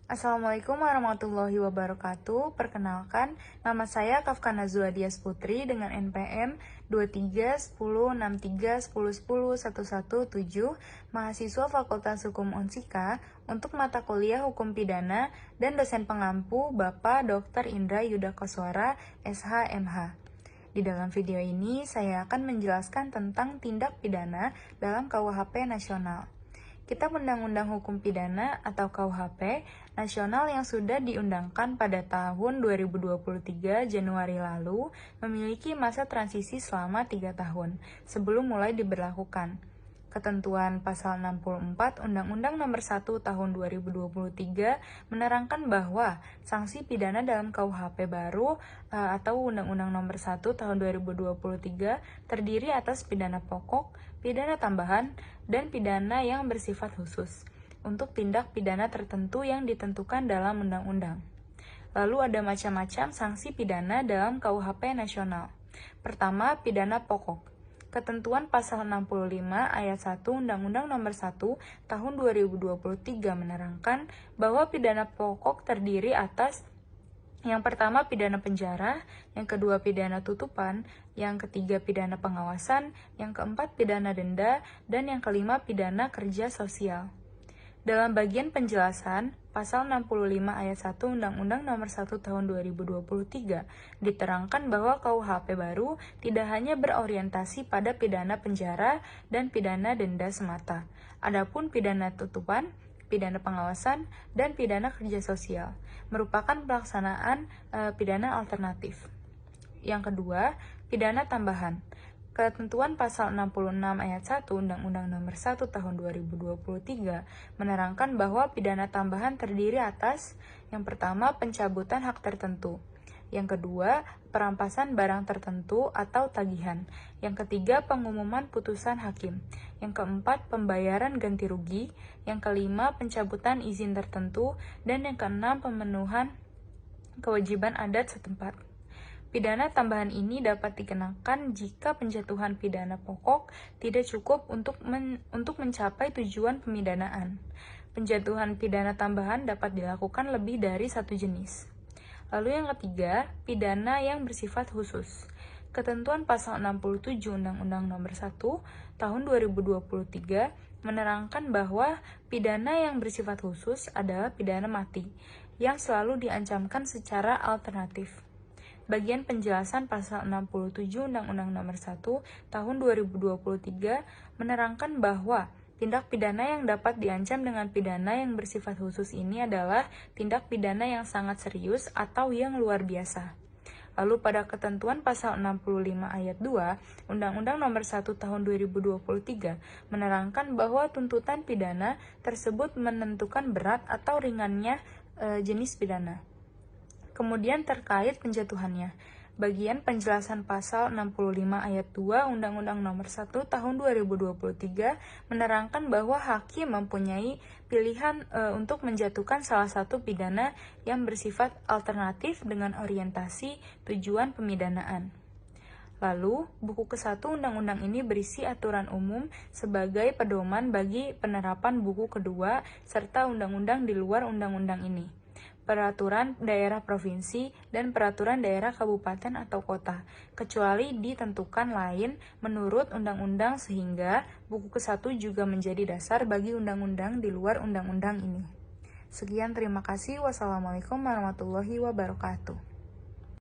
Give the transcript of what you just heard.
Assalamualaikum warahmatullahi wabarakatuh. Perkenalkan, nama saya Kafka Nazwa Dias Putri dengan NPM 231063101117, mahasiswa Fakultas Hukum Unsika untuk mata kuliah Hukum Pidana dan dosen pengampu Bapak Dr. Indra Yuda Koswara, SH.MH. Di dalam video ini, saya akan menjelaskan tentang tindak pidana dalam KUHP nasional. Kitab Undang-Undang Hukum Pidana atau KUHP nasional yang sudah diundangkan pada tahun 2023 Januari lalu memiliki masa transisi selama 3 tahun sebelum mulai diberlakukan. Ketentuan pasal 64 Undang-Undang Nomor 1 Tahun 2023 menerangkan bahwa sanksi pidana dalam KUHP baru atau Undang-Undang Nomor 1 Tahun 2023 terdiri atas pidana pokok, pidana tambahan, dan pidana yang bersifat khusus untuk tindak pidana tertentu yang ditentukan dalam undang-undang. Lalu ada macam-macam sanksi pidana dalam KUHP nasional. Pertama, pidana pokok. Ketentuan pasal 65 ayat 1 Undang-Undang Nomor 1 Tahun 2023 menerangkan bahwa pidana pokok terdiri atas yang pertama pidana penjara, yang kedua pidana tutupan, yang ketiga pidana pengawasan, yang keempat pidana denda, dan yang kelima pidana kerja sosial. Dalam bagian penjelasan, pasal 65 ayat 1 Undang-Undang Nomor 1 Tahun 2023 diterangkan bahwa KUHP baru tidak hanya berorientasi pada pidana penjara dan pidana denda semata. Adapun pidana tutupan, pidana pengawasan, dan pidana kerja sosial merupakan pelaksanaan pidana alternatif. Yang kedua, pidana tambahan. Ketentuan pasal 66 ayat 1 Undang-Undang Nomor 1 Tahun 2023 menerangkan bahwa pidana tambahan terdiri atas yang pertama pencabutan hak tertentu, yang kedua perampasan barang tertentu atau tagihan, yang ketiga pengumuman putusan hakim, yang keempat pembayaran ganti rugi, yang kelima pencabutan izin tertentu, dan yang keenam pemenuhan kewajiban adat setempat. Pidana tambahan ini dapat dikenakan jika penjatuhan pidana pokok tidak cukup untuk mencapai tujuan pemidanaan. Penjatuhan pidana tambahan dapat dilakukan lebih dari satu jenis. Lalu yang ketiga, pidana yang bersifat khusus. Ketentuan pasal 67 Undang-Undang Nomor 1 Tahun 2023 menerangkan bahwa pidana yang bersifat khusus adalah pidana mati yang selalu diancamkan secara alternatif. Bagian penjelasan pasal 67 Undang-Undang Nomor 1 Tahun 2023 menerangkan bahwa tindak pidana yang dapat diancam dengan pidana yang bersifat khusus ini adalah tindak pidana yang sangat serius atau yang luar biasa. Lalu pada ketentuan pasal 65 ayat 2 Undang-Undang Nomor 1 Tahun 2023 menerangkan bahwa tuntutan pidana tersebut menentukan berat atau ringannya jenis pidana. Kemudian terkait penjatuhannya, bagian penjelasan pasal 65 ayat 2 Undang-Undang Nomor 1 Tahun 2023 menerangkan bahwa hakim mempunyai pilihan untuk menjatuhkan salah satu pidana yang bersifat alternatif dengan orientasi tujuan pemidanaan. Lalu, buku ke-1 Undang-Undang ini berisi aturan umum sebagai pedoman bagi penerapan buku kedua serta undang-undang di luar undang-undang ini. Peraturan daerah provinsi, dan peraturan daerah kabupaten atau kota, kecuali ditentukan lain menurut undang-undang sehingga buku ke-1 juga menjadi dasar bagi undang-undang di luar undang-undang ini. Sekian, terima kasih. Wassalamualaikum warahmatullahi wabarakatuh.